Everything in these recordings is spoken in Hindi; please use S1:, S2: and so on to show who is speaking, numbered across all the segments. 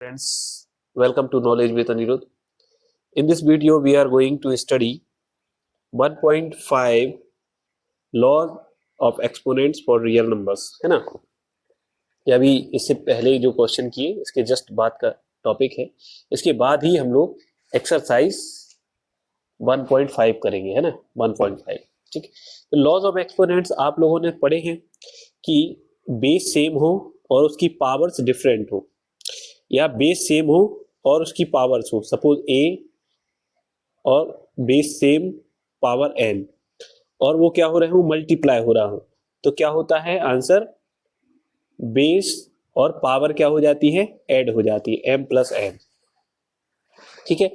S1: Friends, welcome to Knowledge with Anirudh. In this video, we are going to study 1.5 laws of exponents for real numbers, है ना। ये अभी इससे पहले जो क्वेश्चन किए इसके जस्ट बाद का टॉपिक है। इसके बाद ही हम लोग एक्सरसाइज 1.5 करेंगे, है ना। 1.5 ठीक है। तो लॉज ऑफ एक्सपोनेंट्स आप लोगों ने पढ़े हैं कि बेस सेम हो और उसकी पावर्स डिफरेंट हो, या बेस सेम हो और उसकी पावर्स हो। सपोज a और बेस सेम पावर n और वो क्या हो रहे हो, मल्टीप्लाई हो रहा हो, तो क्या होता है आंसर, बेस और पावर क्या हो जाती है, ऐड हो जाती है, m प्लस n। ठीक है।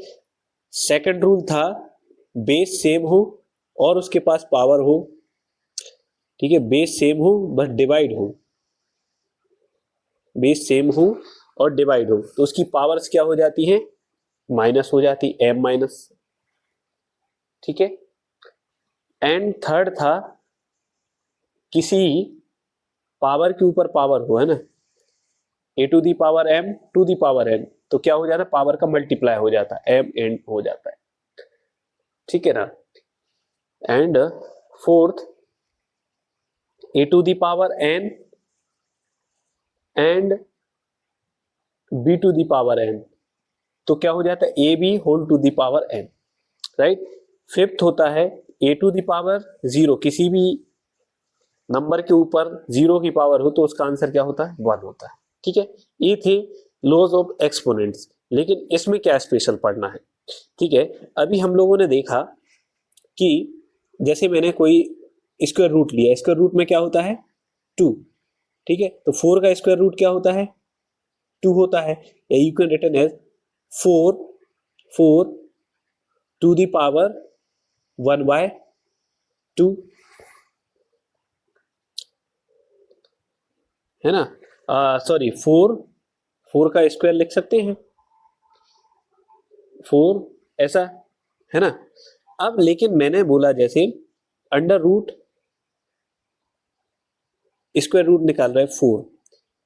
S1: सेकंड रूल था बेस सेम हो और उसके पास पावर हो। ठीक है, बेस सेम हो बस डिवाइड हो, बेस सेम हो और डिवाइड हो तो उसकी पावर्स क्या हो जाती है, माइनस हो जाती, m माइनस। ठीक है। एंड थर्ड था किसी पावर के ऊपर पावर हो, है ना, a to the power m to the power n, तो क्या हो जाता है, पावर का मल्टीप्लाई हो जाता है, m n हो जाता है। ठीक है ना। And fourth a to the power n and b to the power n, तो क्या हो जाता है, A B whole to the power n, right. Fifth होता है a टू दी पावर 0, किसी भी नंबर के ऊपर 0 की पावर हो तो उसका आंसर क्या होता है, 1 होता है। ठीक है। ये थे लॉज ऑफ एक्सपोनेंट्स, लेकिन इसमें क्या स्पेशल पढ़ना है। ठीक है। अभी हम लोगों ने देखा कि जैसे मैंने कोई स्क्वायर रूट लिया, स्क्वायर रूट में क्या होता है, 2। ठीक है। तो 4 का स्क्वायर रूट क्या होता है, 2 होता है। या you can written as 4 to the power 1/2, है ना। सॉरी, 4 का स्क्वायर लिख सकते हैं, 4 ऐसा, है ना। अब लेकिन मैंने बोला जैसे अंडर रूट स्क्वायर रूट निकाल रहा है 4,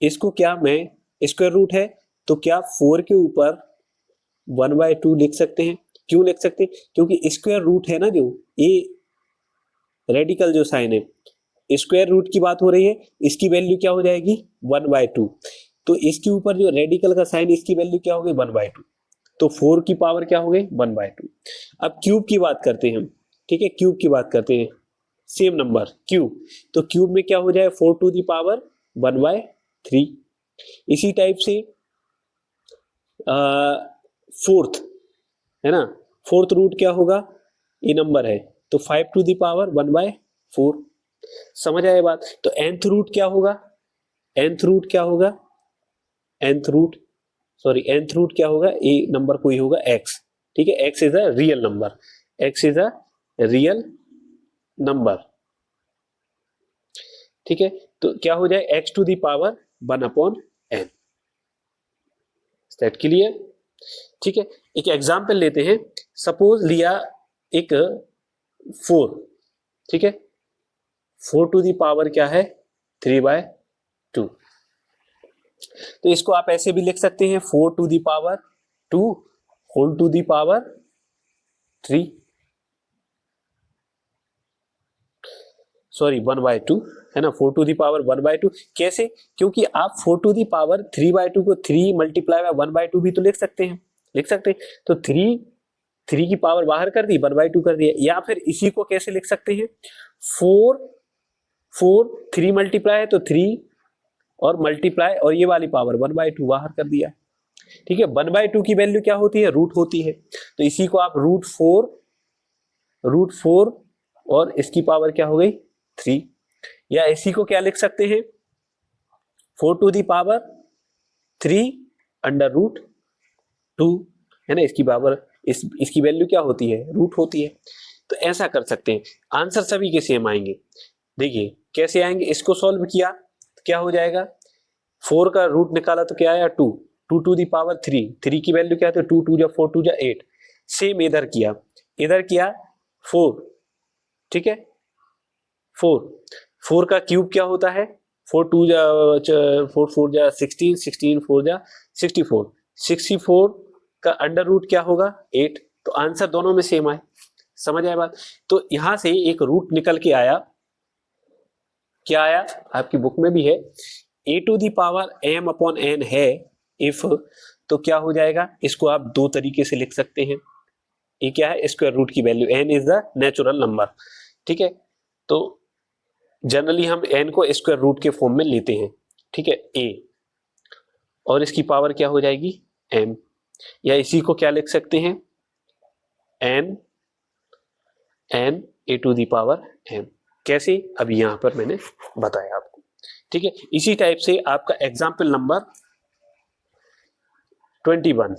S1: इसको क्या मैं, स्क्वायर रूट है तो क्या 4 के ऊपर 1/2 लिख सकते हैं। क्यों लिख सकते हैं, क्योंकि स्क्वायर रूट है ना, जो ये रेडिकल जो साइन है, स्क्वायर रूट की बात हो रही है, इसकी वैल्यू क्या हो जाएगी, 1/2। तो इसके ऊपर जो रेडिकल का साइन, इसकी वैल्यू क्या हो गई, 1/2। तो 4 की पावर क्या हो गई, 1/2। अब क्यूब की बात करते हैं हम। ठीक है, क्यूब की बात करते हैं, सेम नंबर क्यूब, तो क्यूब में क्या हो जाए, 4 टू दी पावर 1/3। इसी टाइप से फोर्थ, है ना, फोर्थ रूट क्या होगा, ये नंबर है तो 5 टू दी पावर 1/4। समझ आए बात। तो nth रूट क्या होगा, nth रूट क्या होगा, nth root, sorry nth root क्या होगा, ये नंबर कोई होगा x। ठीक है, x is a real number, x is a real number. ठीक है, तो क्या हो जाए, x to the power 1/n। That clear. ठीक है, एक एग्जांपल लेते हैं। सपोज लिया एक 4, ठीक है, 4 टू दी पावर क्या है, 3/2। तो इसको आप ऐसे भी लिख सकते हैं, 4 to the power 2 whole to the power 3, sorry 1/2, है ना, 4 टू दी पावर 1/2। कैसे, क्योंकि आप 4 टू दी पावर 3/2 को 3 मल्टीप्लाई बाय 1/2 भी तो लिख सकते हैं, लिख सकते हैं। तो 3 की पावर बाहर कर दी, 1/2 कर दिया। या फिर इसी को कैसे लिख सकते हैं, 3 मल्टीप्लाई है तो 3 और मल्टीप्लाई और ये वाली पावर 1/2 बाहर कर दिया। ठीक है, 1/2 की वैल्यू क्या होती है, रूट होती है। तो इसी को आप रूट फोर और इसकी पावर क्या हो गई, 3। या इसी को क्या लिख सकते हैं, 4 to the power 3 under root 2, है ना, इसकी पावर इसकी वैल्यू क्या होती है, रूट होती है। तो ऐसा कर सकते हैं, आंसर सभी के सेम आएंगे। देखिए कैसे आएंगे, इसको सॉल्व किया तो क्या हो जाएगा, 4 का रूट निकाला तो क्या आया, 2 टू दी पावर 3 की वैल्यू क्या है, 2 2 जा 4 2 जा 8। सेम इधर किया 4। ठीक है, 4 का क्यूब क्या होता है, 4 4 जा 16, 16 4 जा 64, 64 का अंडर रूट क्या होगा 8, तो आंसर दोनों में सेम आए। समझ आए बात? तो यहां से एक रूट निकल के आया, क्या आया आपकी बुक में भी है, a to the power m upon n है इफ, तो क्या हो जाएगा, इसको आप दो तरीके से लिख सकते हैं। ये क्या है, स्क्वायर रूट की value, n is the natural number, ठीक है। तो जनरली हम n को स्क्वायर रूट के फॉर्म में लेते हैं, ठीक है, a, और इसकी पावर क्या हो जाएगी m, या इसी को क्या लिख सकते हैं, n a to the power m। कैसे, अभी यहां पर मैंने बताया आपको, ठीक है। इसी टाइप से आपका example number 21,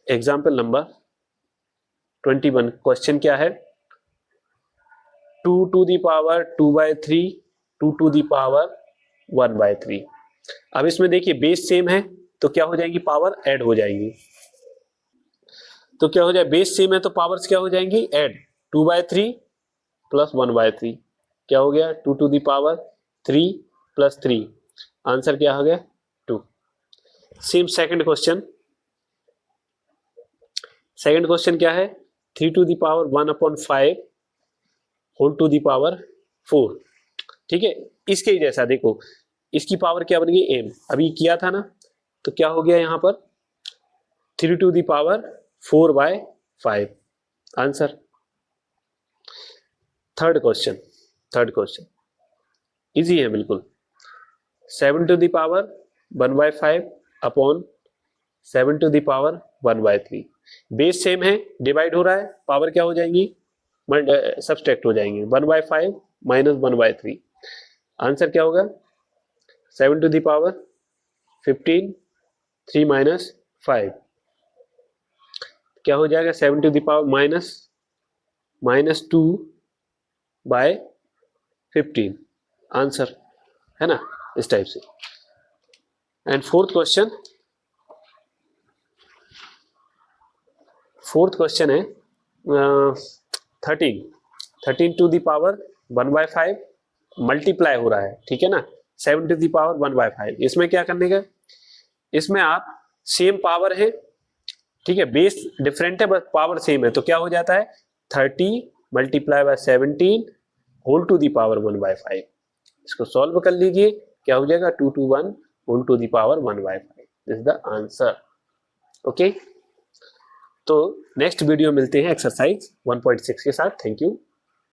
S1: example number 21 question क्या है, 2 to the power 2/3 2 to the power 1/3। अब इसमें देखिए बेस सेम है तो क्या हो जाएगी, पावर ऐड हो जाएगी। तो क्या हो जाए, बेस सेम है तो पावर्स क्या हो जाएंगी, ऐड, 2/3 प्लस 1/3 क्या हो गया, 2 to the power 3 plus 3, answer क्या हो गया 2। Same second question, second question क्या है, 3 to the power 1/5 whole to the power 4, ठीक है। इसके ही जैसा देखो, इसकी पावर क्या बन गई m, अभी किया था ना, तो क्या हो गया यहां पर 3 to the power 4/5, answer. Third question easy है बिल्कुल, 7 to the power 1/5 upon 7 to the power 1/3, base same है, डिवाइड हो रहा है, पावर क्या हो जाएंगी, सब्सट्रैक्ट हो जाएंगे, 1/5 माइनस 1/3, आंसर क्या होगा 7 टू दी पावर 15, 3 माइनस 5 क्या हो जाएगा, 7 टू दी पावर -2/15, आंसर है ना, इस टाइप से। एंड फोर्थ क्वेश्चन है 13 टू दी पावर 1/5 मल्टीप्लाई हो रहा है, ठीक है ना, 7 टू दी पावर 1/5। इसमें क्या करने का, इसमें आप सेम पावर है, ठीक है, बेस डिफरेंट है बस पावर सेम है, तो क्या हो जाता है 30 multiply by 17 whole to the power 1/5। इसको सॉल्व कर लीजिए, क्या हो जाएगा 221 whole to the power 1/5 is the answer. Okay, तो नेक्स्ट वीडियो मिलते हैं एक्सरसाइज 1.6 के साथ। Thank you.